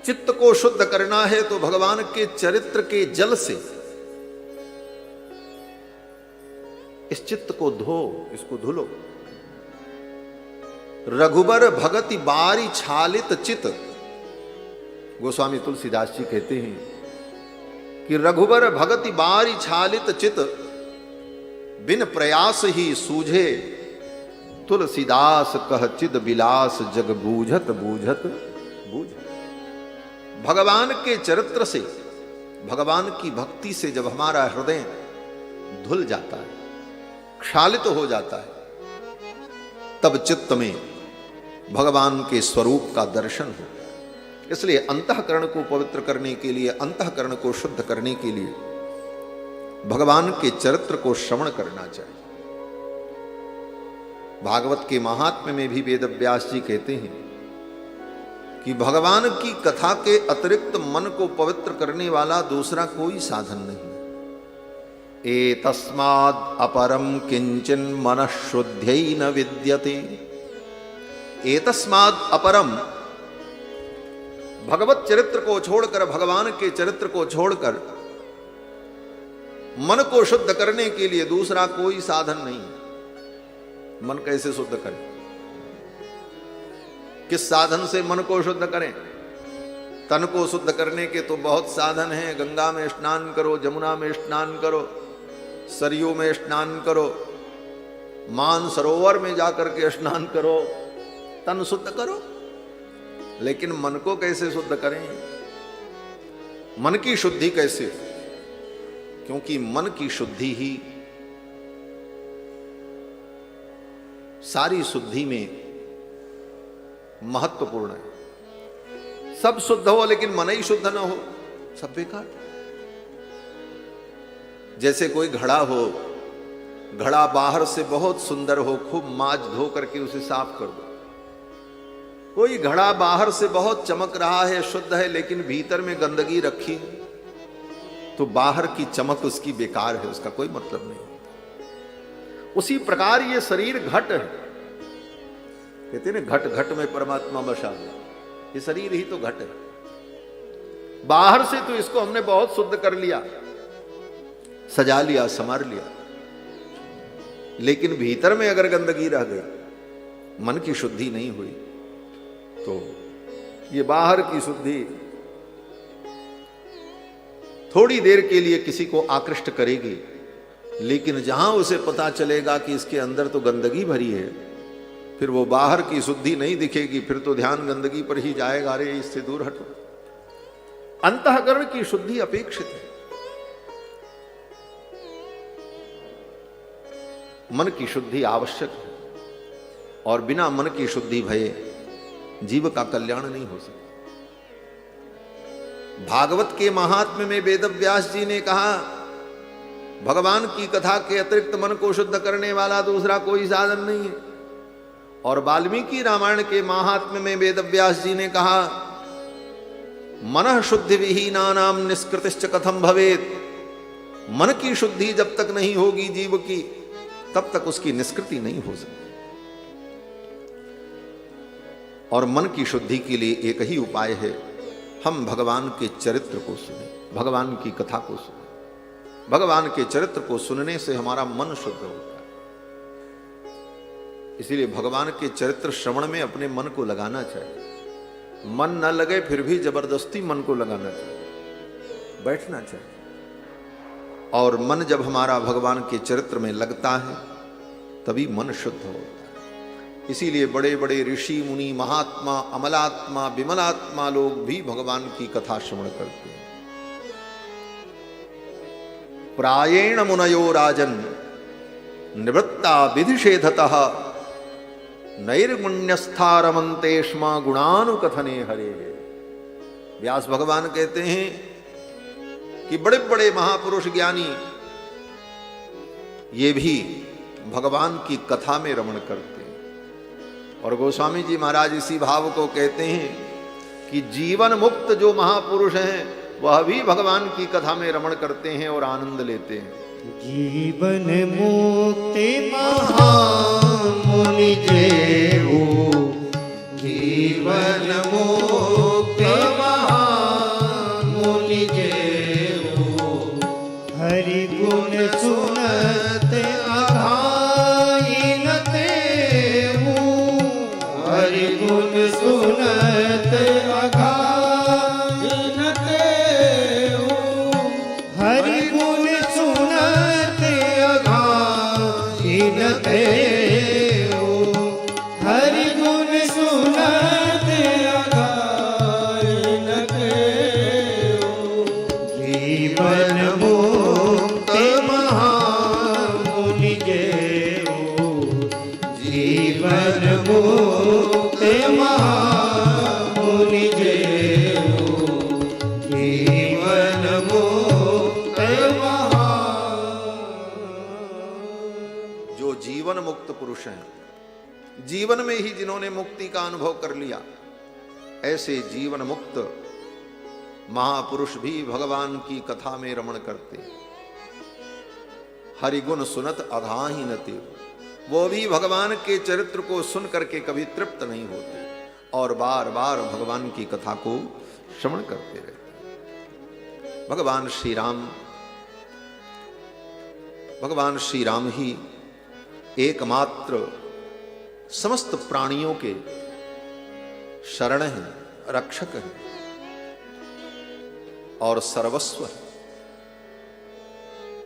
चित्त को शुद्ध करना है तो भगवान के चरित्र के जल से इस चित्त को धो, इसको धुलो। रघुबर भगति बारी छालित चित, गोस्वामी तुलसीदास जी कहते हैं कि रघुबर भगति बारी छालित चित, बिन प्रयास ही सूझे तुलसीदास कह चिद बिलास जग बूझत बूझत बूझ। भगवान के चरित्र से, भगवान की भक्ति से जब हमारा हृदय धुल जाता है, क्षालित हो जाता है, तब चित्त में भगवान के स्वरूप का दर्शन हो। इसलिए अंतःकरण को पवित्र करने के लिए, अंतःकरण को शुद्ध करने के लिए भगवान के चरित्र को श्रवण करना चाहिए। भागवत के महात्म्य में भी वेदव्यास जी कहते हैं कि भगवान की कथा के अतिरिक्त मन को पवित्र करने वाला दूसरा कोई साधन नहीं। एतस्माद् अपरम किंचन मनः शुद्ध्यै न विद्यते। एतस्माद् अपरम, भगवत चरित्र को छोड़कर, भगवान के चरित्र को छोड़कर मन को शुद्ध करने के लिए दूसरा कोई साधन नहीं। मन कैसे शुद्ध करें? किस साधन से मन को शुद्ध करें? तन को शुद्ध करने के तो बहुत साधन हैं। गंगा में स्नान करो, जमुना में स्नान करो, सरयू में स्नान करो, मानसरोवर में जाकर के स्नान करो, तन शुद्ध करो। लेकिन मन को कैसे शुद्ध करें? मन की शुद्धि कैसे? क्योंकि मन की शुद्धि ही सारी शुद्धि में महत्वपूर्ण है। सब शुद्ध हो लेकिन मन ही शुद्ध ना हो, सब बेकार। जैसे कोई घड़ा हो, घड़ा बाहर से बहुत सुंदर हो, खूब माज धो करके उसे साफ कर दो। कोई घड़ा बाहर से बहुत चमक रहा है, शुद्ध है, लेकिन भीतर में गंदगी रखी, तो बाहर की चमक उसकी बेकार है, उसका कोई मतलब नहीं। उसी प्रकार ये शरीर घट है। कहते हैं ना, घट घट में परमात्मा बसा है। ये शरीर ही तो घट है। बाहर से तो इसको हमने बहुत शुद्ध कर लिया, सजा लिया, संवार लिया, लेकिन भीतर में अगर गंदगी रह गई, मन की शुद्धि नहीं हुई, तो ये बाहर की शुद्धि थोड़ी देर के लिए किसी को आकृष्ट करेगी, लेकिन जहां उसे पता चलेगा कि इसके अंदर तो गंदगी भरी है, फिर वो बाहर की शुद्धि नहीं दिखेगी, फिर तो ध्यान गंदगी पर ही जाएगा, अरे इससे दूर हटो। अंतःकरण की शुद्धि अपेक्षित है। मन की शुद्धि आवश्यक है, और बिना मन की शुद्धि भये जीव का कल्याण नहीं हो सकता। भागवत के महात्म्य में वेदव्यास जी ने कहा, भगवान की कथा के अतिरिक्त मन को शुद्ध करने वाला दूसरा कोई साधन नहीं है। और वाल्मीकि रामायण के महात्म्य में वेदव्यास जी ने कहा, मनः शुद्धि विहीनानाम निष्कृतिश्च कथम भवेत्। मन की शुद्धि जब तक नहीं होगी जीव की, तब तक उसकी निष्कृति नहीं हो सकती। और मन की शुद्धि के लिए एक ही उपाय है, हम भगवान के चरित्र को सुने, भगवान की कथा को सुने। भगवान के चरित्र को सुनने से हमारा मन शुद्ध होता है। इसीलिए भगवान के चरित्र श्रवण में अपने मन को लगाना चाहिए। मन न लगे फिर भी जबरदस्ती मन को लगाना चाहिए, बैठना चाहिए। और मन जब हमारा भगवान के चरित्र में लगता है, तभी मन शुद्ध होता है। इसीलिए बड़े बड़े ऋषि मुनि, महात्मा, अमलात्मा, विमलात्मा लोग भी भगवान की कथा श्रवण करते हैं। प्रायेण मुनयो राजन निवृत्ता विधिषेधतः नैर्गुण्यस्था रमन्ते स्म गुणानुकथने हरे। व्यास भगवान कहते हैं कि बड़े बड़े महापुरुष ज्ञानी ये भी भगवान की कथा में रमण करते हैं। और गोस्वामी जी महाराज इसी भाव को कहते हैं कि जीवन मुक्त जो महापुरुष हैं वह भी भगवान की कथा में रमण करते हैं और आनंद लेते हैं। जीवन मुक्ति महामुनि जेऊ, जीवन मुक्ति महा जीवन में ही जिन्होंने मुक्ति का अनुभव कर लिया, ऐसे जीवन मुक्त महापुरुष भी भगवान की कथा में रमण करते। हरिगुण सुनत अघाही न ते, वो भी भगवान के चरित्र को सुन करके कभी तृप्त नहीं होते और बार बार भगवान की कथा को श्रवण करते रहते। भगवान श्री राम ही एकमात्र समस्त प्राणियों के शरण हैं, रक्षक हैं और सर्वस्व है।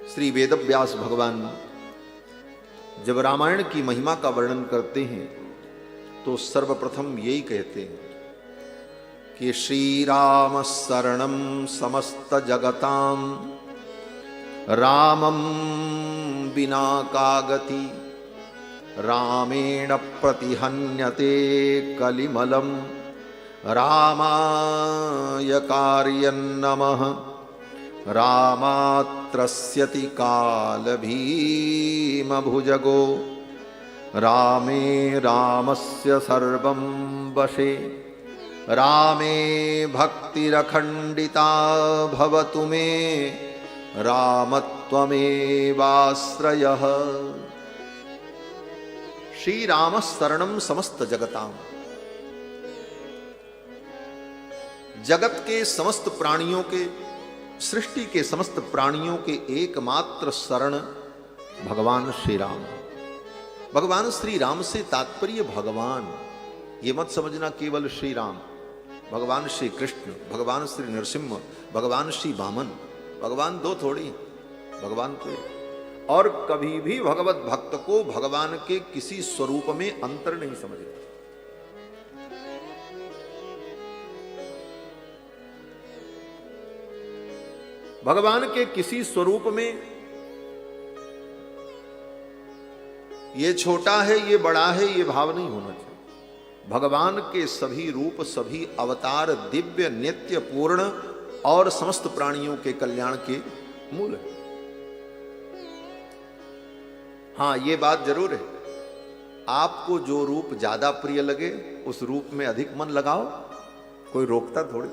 श्री वेदव्यास भगवान जब रामायण की महिमा का वर्णन करते हैं तो सर्वप्रथम यही कहते हैं कि श्री राम शरणम समस्त जगताम रामम बिना का गति रामेण प्रतिहन्यते कलिमलम रामाय कार्यं नमः रामात्रस्यति काल भीम भुजगो रामे रामस्य सर्वं वशे रामे भक्तिरखण्डिता भवतु मे रामत्वमेवाश्रयः। श्री राम शरणम समस्त जगताम, जगत के समस्त प्राणियों के, सृष्टि के समस्त प्राणियों के एकमात्र शरण भगवान श्री राम। भगवान श्री राम से तात्पर्य भगवान, ये मत समझना केवल श्री राम। भगवान श्री कृष्ण, भगवान श्री नरसिंह, भगवान श्री वामन, भगवान दो थोड़ी, भगवान तो एक। और कभी भी भगवत भक्त को भगवान के किसी स्वरूप में अंतर नहीं समझना। भगवान के किसी स्वरूप में ये छोटा है, ये बड़ा है, ये भाव नहीं होना चाहिए। भगवान के सभी रूप, सभी अवतार दिव्य, नित्य, पूर्ण और समस्त प्राणियों के कल्याण के मूल है। हाँ, ये बात जरूर है, आपको जो रूप ज्यादा प्रिय लगे उस रूप में अधिक मन लगाओ, कोई रोकता थोड़ी।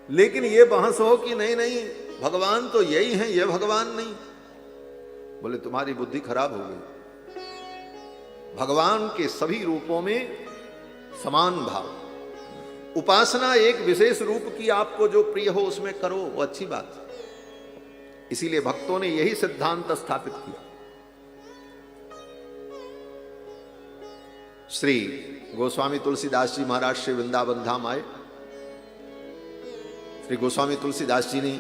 लेकिन ये बहस हो कि नहीं नहीं भगवान तो यही है, ये भगवान नहीं, बोले तुम्हारी बुद्धि खराब हो गई। भगवान के सभी रूपों में समान भाव, उपासना एक विशेष रूप की आपको जो प्रिय हो उसमें करो, वो अच्छी बात है। इसीलिए भक्तों ने यही सिद्धांत स्थापित किया। श्री गोस्वामी तुलसीदास जी महाराज श्री वृंदावन धाम आए। श्री गोस्वामी तुलसीदास जी ने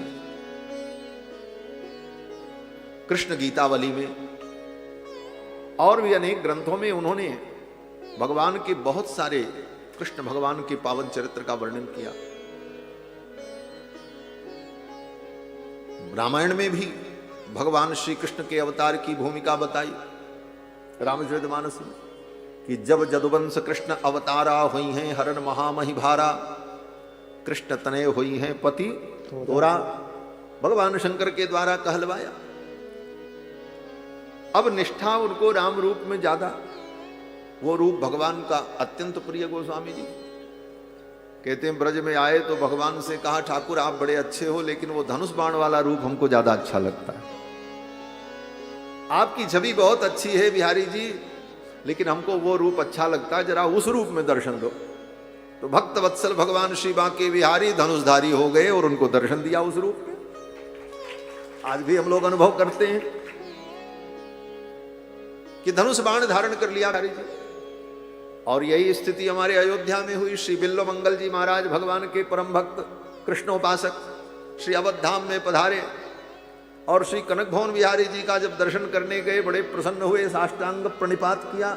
कृष्ण गीतावली में और भी अनेक ग्रंथों में उन्होंने भगवान के बहुत सारे, कृष्ण भगवान के पावन चरित्र का वर्णन किया। रामायण में भी भगवान श्री कृष्ण के अवतार की भूमिका बताई रामचरितमानस में कि जब जदुवंश कृष्ण अवतारा हुई हैं हरण महामहिभारा, कृष्ण तनय हुई हैं पति तोरा, भगवान शंकर के द्वारा कहलवाया। अब निष्ठा उनको राम रूप में ज्यादा, वो रूप भगवान का अत्यंत प्रिय। गोस्वामी जी कहते हैं ब्रज में आए तो भगवान से कहा ठाकुर आप बड़े अच्छे हो, लेकिन वो धनुष बाण वाला रूप हमको ज्यादा अच्छा लगता है। आपकी छवि बहुत अच्छी है बिहारी जी, लेकिन हमको वो रूप अच्छा लगता है, जरा उस रूप में दर्शन दो। तो भक्त वत्सल भगवान श्री बांके बिहारी धनुषधारी हो गए और उनको दर्शन दिया उस रूप में। आज भी हम लोग अनुभव करते हैं कि धनुष बाण धारण कर लिया बिहारी जी। और यही स्थिति हमारे अयोध्या में हुई। श्री बिल्व मंगल जी महाराज भगवान के परम भक्त कृष्णोपासक श्री अवध धाम में पधारे और श्री कनक भवन बिहारी जी का जब दर्शन करने गए बड़े प्रसन्न हुए, साष्टांग प्रणिपात किया,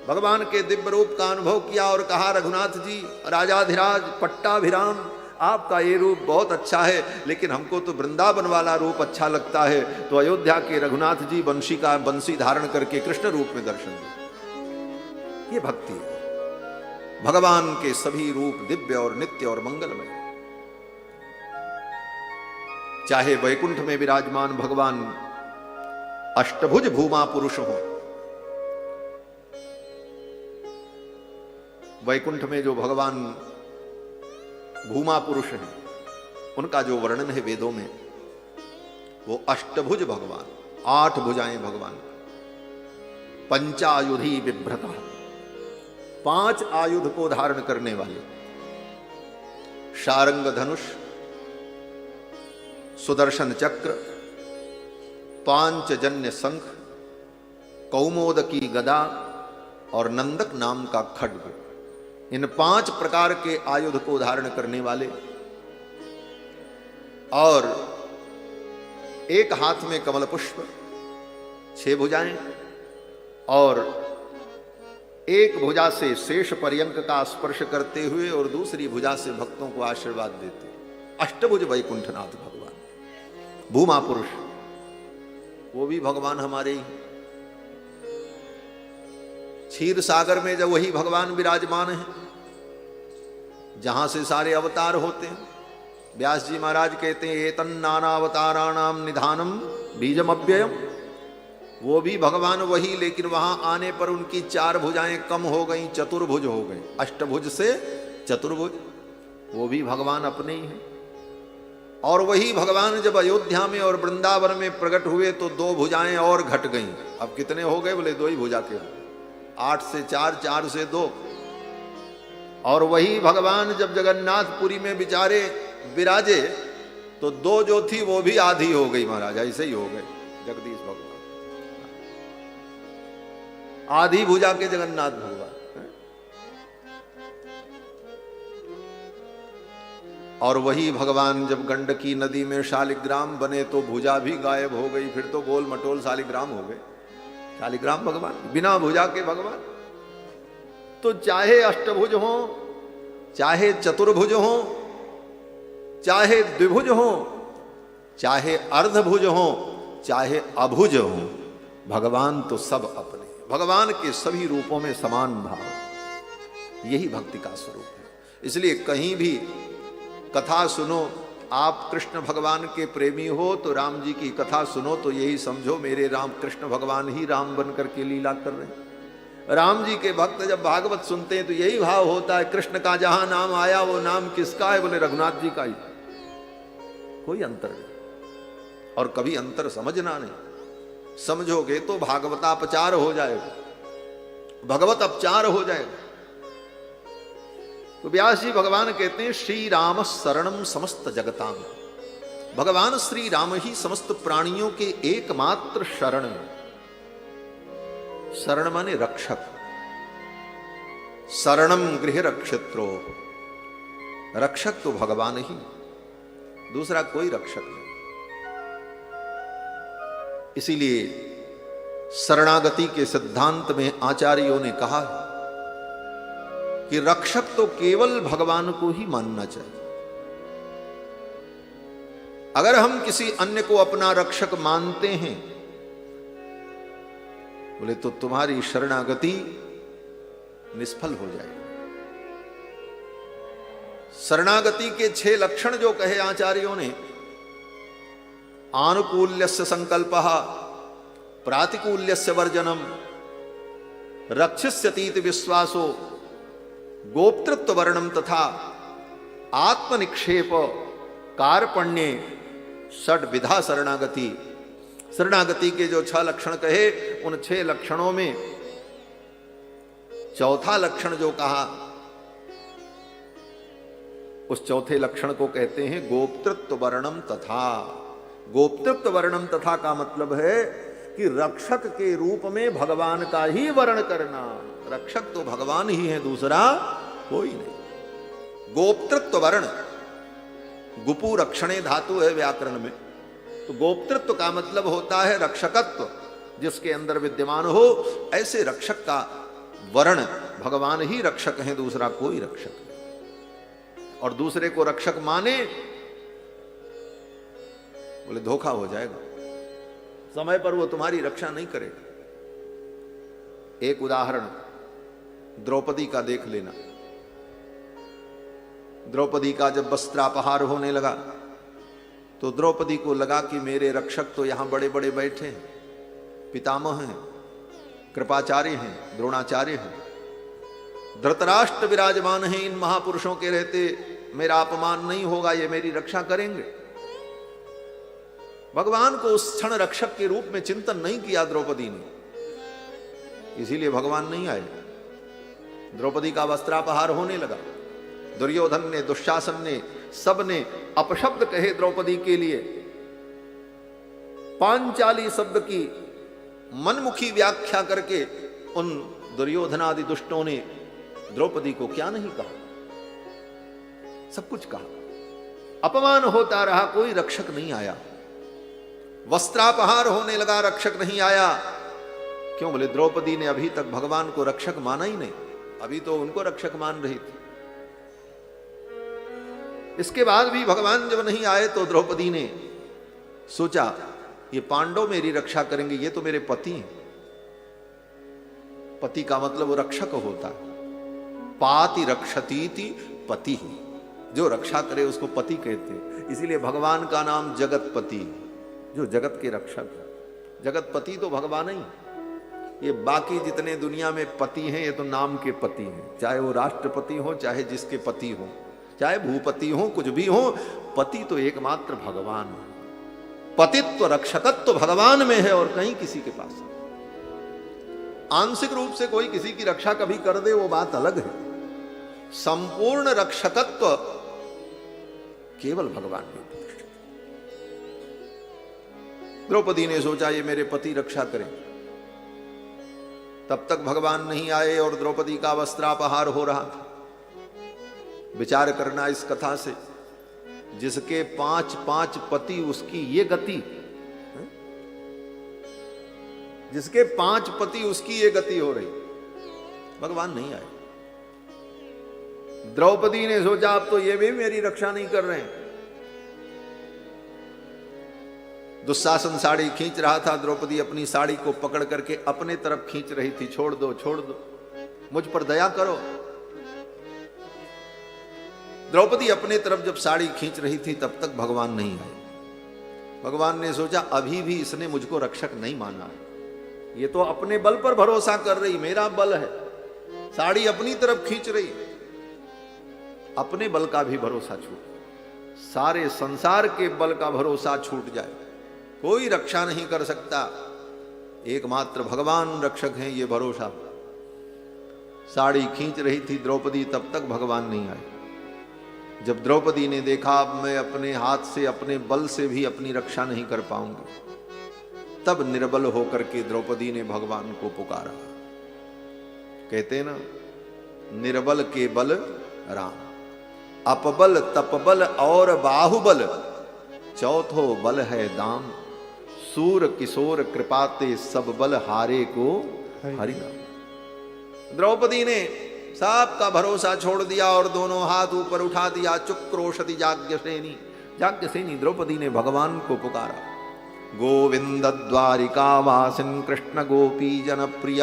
भगवान के दिव्य रूप का अनुभव किया और कहा रघुनाथ जी राजाधिराज पट्टाभिराम आपका ये रूप बहुत अच्छा है, लेकिन हमको तो वृंदावन वाला रूप अच्छा लगता है। तो अयोध्या के रघुनाथ जी बंसी धारण करके कृष्ण रूप में दर्शन दिए। ये भक्ति है। भगवान के सभी रूप दिव्य और नित्य और मंगलमय। चाहे वैकुंठ में विराजमान भगवान अष्टभुज भूमा पुरुष हो, वैकुंठ में जो भगवान भूमा पुरुष हैं, उनका जो वर्णन है वेदों में, वो अष्टभुज भगवान, 8 भुजाएं भगवान, पंचायुधी बिभ्रता, 5 आयुध को धारण करने वाले, शारंग धनुष, सुदर्शन चक्र, पांचजन्य शंख, कौमोदकी गदा और नंदक नाम का खड्ग, इन 5 प्रकार के आयुध को धारण करने वाले, और एक हाथ में कमल पुष्प, 6 भुजाएं, और एक भुजा से शेष पर्यंक का स्पर्श करते हुए और दूसरी भुजा से भक्तों को आशीर्वाद देते, अष्टभुज वैकुंठनाथ भगवान, भूमा पुरुष, वो भी भगवान हमारे ही। क्षीर सागर में जब वही भगवान विराजमान है, जहां से सारे अवतार होते हैं, व्यास जी महाराज कहते हैं एतन नानावताराणाम निधानम बीजम अव्ययम, वो भी भगवान वही, लेकिन वहां आने पर उनकी 4 भुजाएं कम हो गई, चतुर्भुज हो गए, अष्टभुज से चतुर्भुज, वो भी भगवान अपने ही हैं। और वही भगवान जब अयोध्या में और वृंदावन में प्रकट हुए तो 2 भुजाएं और घट गईं। अब कितने हो गए? बोले 2 ही भुजा के, 8 से 4, 4 से 2। और वही भगवान जब जगन्नाथपुरी में बिचारे विराजे तो 2 जो थी वो भी आधी हो गई महाराज, ऐसे ही हो गए जगदीश भगवान, आधी भुजा के जगन्नाथ भगवान। और वही भगवान जब गंडकी नदी में शालिग्राम बने तो भुजा भी गायब हो गई, फिर तो गोल मटोल शालिग्राम हो गए, शालिग्राम भगवान, बिना भुजा के भगवान। तो चाहे अष्टभुज हो, चाहे चतुर्भुज हो, चाहे द्विभुज हो, चाहे अर्धभुज हो, चाहे अभुज हो, भगवान तो सब अपने, भगवान के सभी रूपों में समान भाव, यही भक्ति का स्वरूप है। इसलिए कहीं भी कथा सुनो, आप कृष्ण भगवान के प्रेमी हो तो राम जी की कथा सुनो तो यही समझो मेरे राम कृष्ण भगवान ही राम बन करके लीला कर रहे हैं। राम जी के भक्त जब भागवत सुनते हैं तो यही भाव होता है, कृष्ण का जहां नाम आया वो नाम किसका है? बोले रघुनाथ जी का ही, कोई अंतर नहीं। और कभी अंतर समझना नहीं, समझोगे तो भागवतापचार हो जाएगा, भगवत अपचार हो जाएगा। तो व्यास जी भगवान कहते हैं श्री राम शरणम समस्त जगताम, भगवान श्री राम ही समस्त प्राणियों के एकमात्र शरण है। शरण माने रक्षक, शरणम गृह रक्षत्रो, रक्षक तो भगवान ही, दूसरा कोई रक्षक नहीं। इसीलिए शरणागति के सिद्धांत में आचार्यों ने कहा कि रक्षक तो केवल भगवान को ही मानना चाहिए। अगर हम किसी अन्य को अपना रक्षक मानते हैं बोले तो तुम्हारी शरणागति निष्फल हो जाएगी। शरणागति के 6 लक्षण जो कहे आचार्यों ने, आनुकूल्यस्य संकल्पः, प्रातिकूल्यस्य वर्जनम, रक्षिष्यतीति विश्वासो, गोप्तृत्व वर्णम तथा आत्मनिक्षेप कार्पण्ये षड्विधा शरणागति। शरणागति के जो 6 लक्षण कहे, उन 6 लक्षणों में चौथा लक्षण जो कहा, उस चौथे लक्षण को कहते हैं गोप्तृत्व वर्णम तथा। गोप्तृत्व वर्णम तथा का मतलब है कि रक्षक के रूप में भगवान का ही वर्ण करना। रक्षक तो भगवान ही है, दूसरा कोई नहीं। गोप्तृत्व वर्ण, गुपु रक्षणे धातु है व्याकरण में, तो गोप्तृत्व का मतलब होता है रक्षकत्व, जिसके अंदर विद्यमान हो। ऐसे रक्षक का वर्ण, भगवान ही रक्षक है, दूसरा कोई रक्षक नहीं। और दूसरे को रक्षक माने बोले धोखा हो जाएगा, समय पर वो तुम्हारी रक्षा नहीं करेगा। एक उदाहरण द्रौपदी का देख लेना। द्रौपदी का जब वस्त्रापहार होने लगा तो द्रौपदी को लगा कि मेरे रक्षक तो यहां बड़े बड़े बैठे हैं, पितामह हैं, कृपाचार्य हैं, द्रोणाचार्य हैं, धृतराष्ट्र विराजमान हैं, इन महापुरुषों के रहते मेरा अपमान नहीं होगा, ये मेरी रक्षा करेंगे। भगवान को उस क्षण रक्षक के रूप में चिंतन नहीं किया द्रौपदी ने, इसीलिए भगवान नहीं आए। द्रौपदी का वस्त्रापहार होने लगा। दुर्योधन ने, दुशासन ने, सब ने अपशब्द कहे द्रौपदी के लिए। पांचाली शब्द की मनमुखी व्याख्या करके उन दुर्योधनादि दुष्टों ने द्रौपदी को क्या नहीं कहा, सब कुछ कहा। अपमान होता रहा, कोई रक्षक नहीं आया। वस्त्रापहार होने लगा, रक्षक नहीं आया। क्यों? बोले द्रौपदी ने अभी तक भगवान को रक्षक माना ही नहीं, अभी तो उनको रक्षक मान रही थी। इसके बाद भी भगवान जब नहीं आए तो द्रौपदी ने सोचा ये पांडव मेरी रक्षा करेंगे, ये तो मेरे पति हैं। पति का मतलब वो रक्षक होता है। पाति रक्षतीति पति, जो रक्षा करे उसको पति कहते हैं। इसीलिए भगवान का नाम जगतपति, जो जगत के रक्षक है। जगतपति तो भगवान ही, ये बाकी जितने दुनिया में पति हैं ये तो नाम के पति हैं, चाहे वो राष्ट्रपति हो, चाहे जिसके पति हो, चाहे भूपति हो, कुछ भी हो, पति तो एकमात्र भगवान है। पतित्व रक्षकत्व भगवान में है और कहीं किसी के पास नहीं। आंशिक रूप से कोई किसी की रक्षा कभी कर दे वो बात अलग है, संपूर्ण रक्षकत्व केवल भगवान में। द्रौपदी ने सोचा ये मेरे पति रक्षा करें। तब तक भगवान नहीं आए और द्रौपदी का वस्त्रापहार हो रहा था। विचार करना इस कथा से, जिसके 5 पति उसकी ये गति, जिसके 5 पति उसकी ये गति हो रही, भगवान नहीं आए। द्रौपदी ने सोचा अब तो ये भी मेरी रक्षा नहीं कर रहे हैं। दुशासन साड़ी खींच रहा था, द्रौपदी अपनी साड़ी को पकड़ करके अपने तरफ खींच रही थी, छोड़ दो छोड़ दो, मुझ पर दया करो। द्रौपदी अपने तरफ जब साड़ी खींच रही थी तब तक भगवान नहीं आए। भगवान ने सोचा अभी भी इसने मुझको रक्षक नहीं माना है, ये तो अपने बल पर भरोसा कर रही, मेरा बल है, साड़ी अपनी तरफ खींच रही, अपने बल का भी भरोसा छूट, सारे संसार के बल का भरोसा छूट जाए, कोई रक्षा नहीं कर सकता, एकमात्र भगवान रक्षक हैं, ये भरोसा। साड़ी खींच रही थी द्रौपदी, तब तक भगवान नहीं आए। जब द्रौपदी ने देखा अब मैं अपने हाथ से, अपने बल से भी अपनी रक्षा नहीं कर पाऊंगी, तब निर्बल होकर के द्रौपदी ने भगवान को पुकारा। कहते ना, निर्बल के बल राम, अपबल तपबल और बाहुबल, चौथो बल है दाम, सूर किशोर कृपाते सब बल हारे को हरिनाम। द्रौपदी ने सबका भरोसा छोड़ दिया और दोनों हाथ ऊपर उठा दिया। चुक्रोशति जाग्ञसेनी, जाग्ञसेनी द्रौपदी ने भगवान को पुकारा। गोविंद द्वारिका वासिन कृष्ण गोपी जन प्रिय,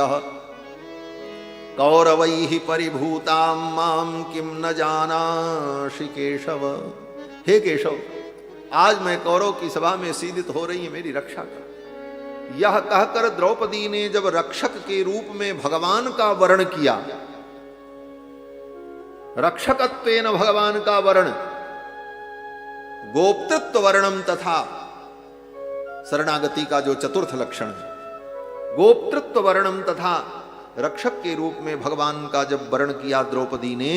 कौरवैहि परिभूतां मां किम न जानासि केशव। हे केशव, आज मैं कौरव की सभा में सीदित हो रही है, मेरी रक्षा कर। यह कहकर द्रौपदी ने जब रक्षक के रूप में भगवान का वर्ण किया, रक्षकत्वेन भगवान का वर्ण, गोप्तृत्व वर्णम तथा शरणागति का जो चतुर्थ लक्षण है, गोप्तृत्व वर्णम तथा रक्षक के रूप में भगवान का जब वर्ण किया द्रौपदी ने,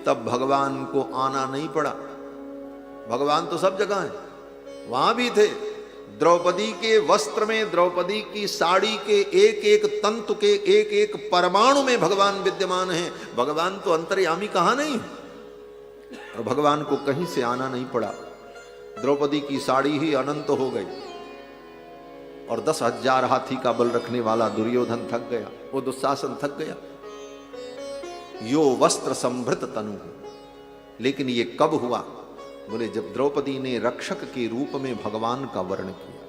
तब भगवान को आना नहीं पड़ा। भगवान तो सब जगह है, वहां भी थे। द्रौपदी के वस्त्र में, द्रौपदी की साड़ी के एक एक तंतु के एक एक परमाणु में भगवान विद्यमान है। भगवान तो अंतर्यामी कहां नहीं है, और भगवान को कहीं से आना नहीं पड़ा। द्रौपदी की साड़ी ही अनंत हो गई और 10,000 हाथी का बल रखने वाला दुर्योधन थक गया, वो दुशासन थक गया। यो वस्त्र संभृत तनु, लेकिन ये कब हुआ? बोले जब द्रौपदी ने रक्षक के रूप में भगवान का वर्ण किया।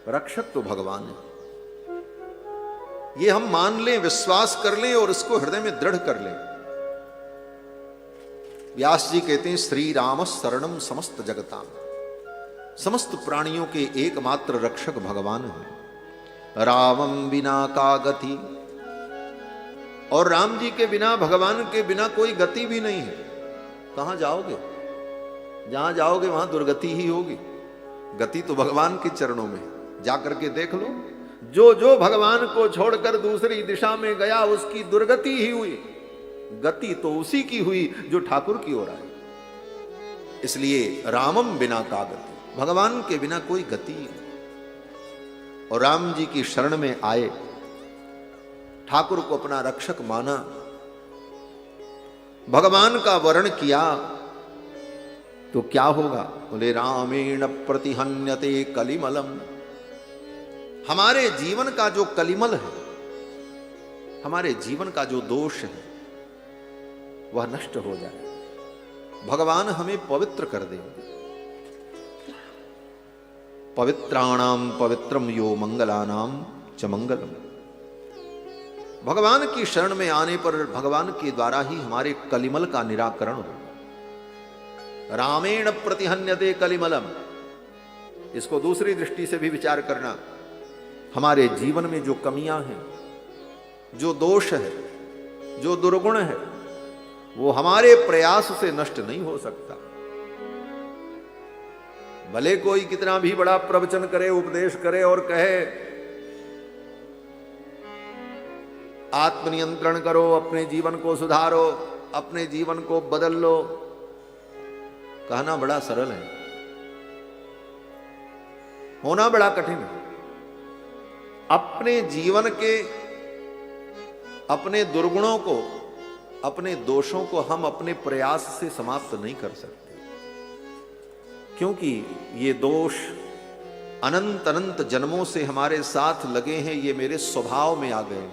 रक्षक तो भगवान है, ये हम मान लें, विश्वास कर लें और इसको हृदय में दृढ़ कर लें। व्यास जी कहते हैं श्री राम शरणम समस्त जगताम, समस्त प्राणियों के एकमात्र रक्षक भगवान है। रावम बिना का गति, और राम जी के बिना, भगवान के बिना कोई गति भी नहीं है। कहां जाओगे? जहां जाओगे वहां दुर्गति ही होगी। गति तो भगवान के चरणों में, जाकर के देख लो। जो जो भगवान को छोड़कर दूसरी दिशा में गया उसकी दुर्गति ही हुई। गति तो उसी की हुई जो ठाकुर की ओर आए। इसलिए रामम बिना का गति, भगवान के बिना कोई गति नहीं। और राम जी की शरण में आए, ठाकुर को अपना रक्षक माना, भगवान का वर्ण किया, तो क्या होगा? बोले रामेण प्रतिहन्यते कलिमलम। हमारे जीवन का जो कलिमल है, हमारे जीवन का जो दोष है, वह नष्ट हो जाए। भगवान हमें पवित्र कर देंगे। पवित्राणाम पवित्रम यो मंगलानाम च मंगलम। भगवान की शरण में आने पर भगवान के द्वारा ही हमारे कलिमल का निराकरण हो। रामेण प्रतिहन्यते कलिमलम। इसको दूसरी दृष्टि से भी विचार करना। हमारे जीवन में जो कमियां हैं, जो दोष है, जो दुर्गुण है, वो हमारे प्रयास से नष्ट नहीं हो सकता। भले कोई कितना भी बड़ा प्रवचन करे, उपदेश करे और कहे आत्मनियंत्रण करो, अपने जीवन को सुधारो, अपने जीवन को बदल लो, कहना बड़ा सरल है, होना बड़ा कठिन है। अपने जीवन के, अपने दुर्गुणों को, अपने दोषों को हम अपने प्रयास से समाप्त नहीं कर सकते, क्योंकि ये दोष अनंत अनंत जन्मों से हमारे साथ लगे हैं। ये मेरे स्वभाव में आ गए।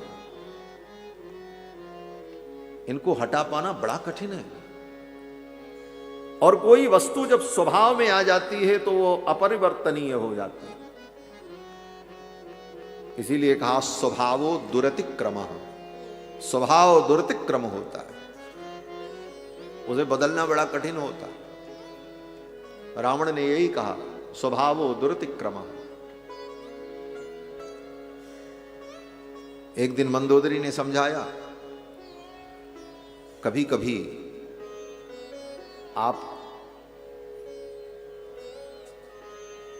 इनको हटा पाना बड़ा कठिन है। और कोई वस्तु जब स्वभाव में आ जाती है तो वो अपरिवर्तनीय हो जाती है। इसीलिए कहा स्वभावो दुरतिक्रमः। स्वभाव दुरतिक्रम होता है, उसे बदलना बड़ा कठिन होता है। रावण ने यही कहा, स्वभावो दुरतिक्रमः। एक दिन मंदोदरी ने समझाया, कभी कभी आप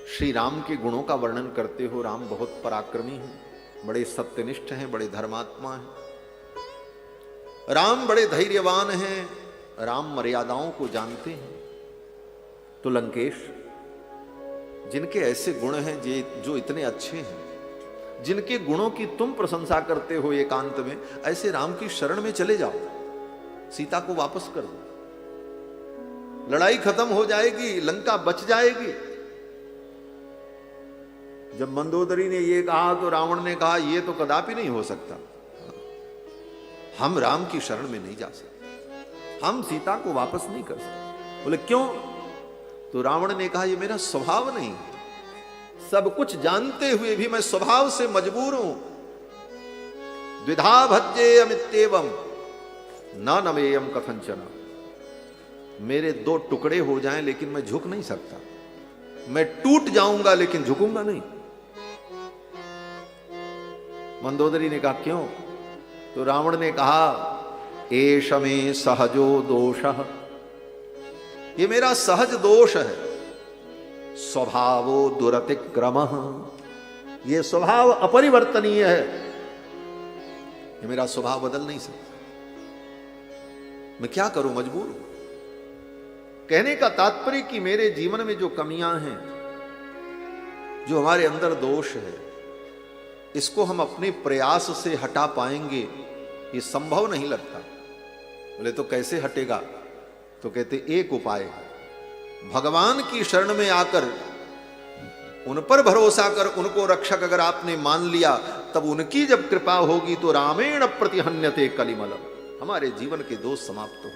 श्री राम के गुणों का वर्णन करते हो। राम बहुत पराक्रमी हैं, बड़े सत्यनिष्ठ हैं, बड़े धर्मात्मा हैं। राम बड़े धैर्यवान हैं, राम मर्यादाओं को जानते हैं। तो लंकेश, जिनके ऐसे गुण हैं, जो इतने अच्छे हैं, जिनके गुणों की तुम प्रशंसा करते हो एकांत में, ऐसे राम की शरण में चले जाओ, सीता को वापस कर दो, लड़ाई खत्म हो जाएगी, लंका बच जाएगी। जब मंदोदरी ने यह कहा तो रावण ने कहा, यह तो कदापि नहीं हो सकता, हम राम की शरण में नहीं जा सकते, हम सीता को वापस नहीं कर सकते। बोले क्यों? तो रावण ने कहा, यह मेरा स्वभाव नहीं, सब कुछ जानते हुए भी मैं स्वभाव से मजबूर हूं। द्विधा भज्ये अमित्येवम न नमेयम कथंचन। मेरे दो टुकड़े हो जाएं लेकिन मैं झुक नहीं सकता, मैं टूट जाऊंगा लेकिन झुकूंगा नहीं। मंदोदरी ने कहा क्यों? तो रावण ने कहा, एष मे सहजो दोषः। ये मेरा सहज दोष है। स्वभावो दुरतिक्रमः। ये स्वभाव अपरिवर्तनीय है, ये मेरा स्वभाव बदल नहीं सकता। मैं क्या करूं, मजबूर हूं। कहने का तात्पर्य कि मेरे जीवन में जो कमियां हैं, जो हमारे अंदर दोष है, इसको हम अपने प्रयास से हटा पाएंगे, ये संभव नहीं लगता। बोले तो कैसे हटेगा? तो कहते एक उपाय है, भगवान की शरण में आकर उन पर भरोसा कर, उनको रक्षक अगर आपने मान लिया, तब उनकी जब कृपा होगी तो रामेण प्रतिहन्यते कलिमलम, हमारे जीवन के दोष समाप्त हो।